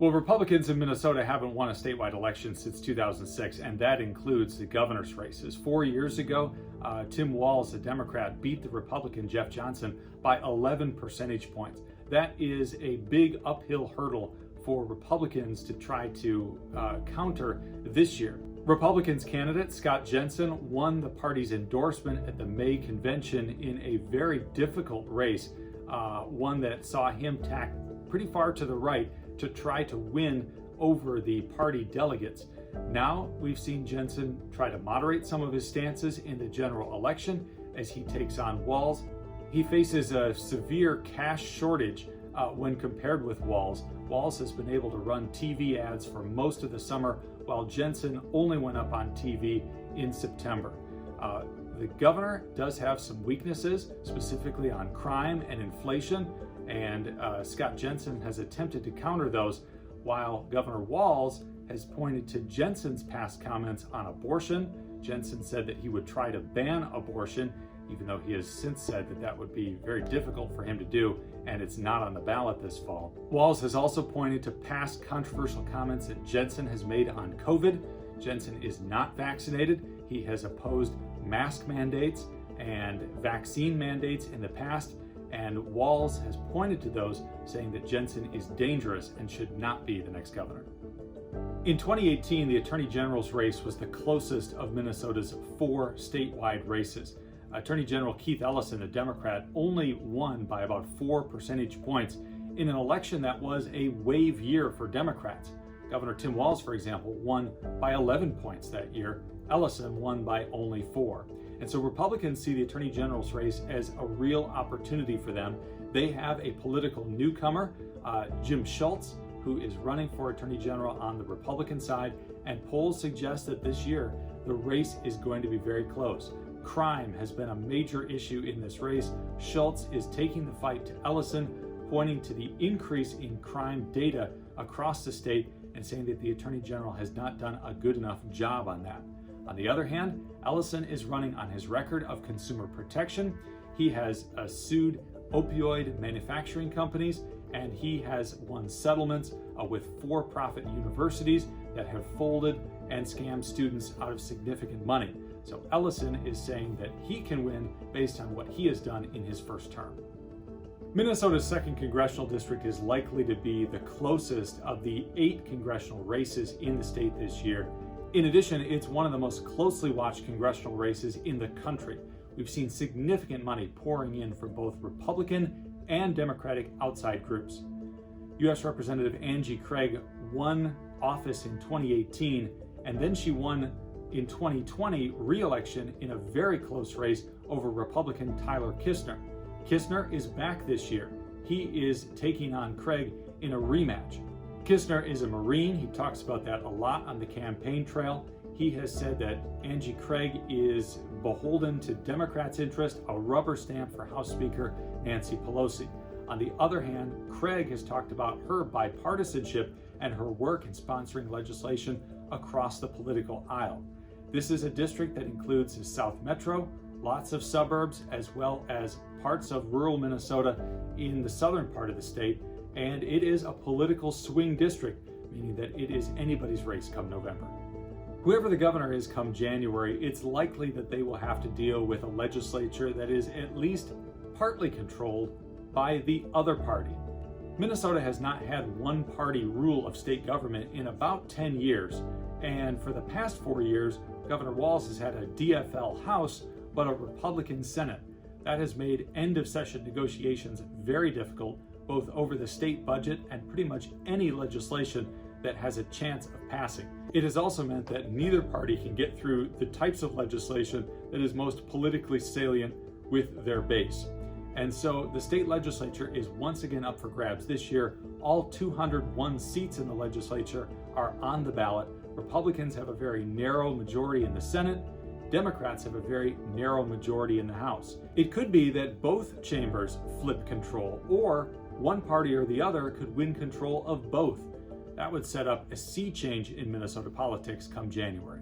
Well, Republicans in Minnesota haven't won a statewide election since 2006, and that includes the governor's races. 4 years ago, Tim Walz, a Democrat, beat the Republican Jeff Jensen by 11 percentage points. That is a big uphill hurdle for Republicans to try to counter this year. Republicans candidate Scott Jensen won the party's endorsement at the May convention in a very difficult race, one that saw him tack pretty far to the right to try to win over the party delegates. Now we've seen Jensen try to moderate some of his stances in the general election as he takes on Walz. He faces a severe cash shortage when compared with Walz. Walz has been able to run TV ads for most of the summer, while Jensen only went up on TV in September. The governor does have some weaknesses, specifically on crime and inflation, and Scott Jensen has attempted to counter those, while Governor Walz has pointed to Jensen's past comments on abortion. Jensen said that he would try to ban abortion, even though he has since said that that would be very difficult for him to do, and it's not on the ballot this fall. Walz has also pointed to past controversial comments that Jensen has made on COVID. Jensen is not vaccinated. He has opposed mask mandates and vaccine mandates in the past, and Walz has pointed to those, saying that Jensen is dangerous and should not be the next governor. In 2018, the Attorney General's race was the closest of Minnesota's 4 statewide races. Attorney General Keith Ellison, a Democrat, only won by about 4 percentage points in an election that was a wave year for Democrats. Governor Tim Walz, for example, won by 11 points that year. Ellison won by only 4. And so Republicans see the Attorney General's race as a real opportunity for them. They have a political newcomer, Jim Schultz, who is running for Attorney General on the Republican side, and polls suggest that this year the race is going to be very close. Crime has been a major issue in this race. Schultz is taking the fight to Ellison, pointing to the increase in crime data across the state and saying that the Attorney General has not done a good enough job on that. On the other hand, Ellison is running on his record of consumer protection. He has sued opioid manufacturing companies, and he has won settlements with for-profit universities that have folded and scammed students out of significant money. So Ellison is saying that he can win based on what he has done in his first term. Minnesota's 2nd congressional district is likely to be the closest of the 8 congressional races in the state this year. In addition, it's one of the most closely watched congressional races in the country. We've seen significant money pouring in from both Republican and Democratic outside groups. U.S. Representative Angie Craig won office in 2018, and then she won in 2020 re-election in a very close race over Republican Tyler Kistner. Kistner is back this year. He is taking on Craig in a rematch. Kistner is a Marine. He talks about that a lot on the campaign trail. He has said that Angie Craig is beholden to Democrats' interest, a rubber stamp for House Speaker Nancy Pelosi. On the other hand, Craig has talked about her bipartisanship and her work in sponsoring legislation across the political aisle. This is a district that includes the South Metro, lots of suburbs, as well as parts of rural Minnesota in the southern part of the state, and it is a political swing district, meaning that it is anybody's race come November. Whoever the governor is come January, it's likely that they will have to deal with a legislature that is at least partly controlled by the other party. Minnesota has not had one-party rule of state government in about 10 years, and for the past 4 years, Governor Walz has had a DFL House, but a Republican Senate. That has made end-of-session negotiations very difficult, both over the state budget and pretty much any legislation that has a chance of passing. It has also meant that neither party can get through the types of legislation that is most politically salient with their base. And so the state legislature is once again up for grabs this year. All 201 seats in the legislature are on the ballot. Republicans have a very narrow majority in the Senate. Democrats have a very narrow majority in the House. It could be that both chambers flip control, or one party or the other could win control of both. That would set up a sea change in Minnesota politics come January.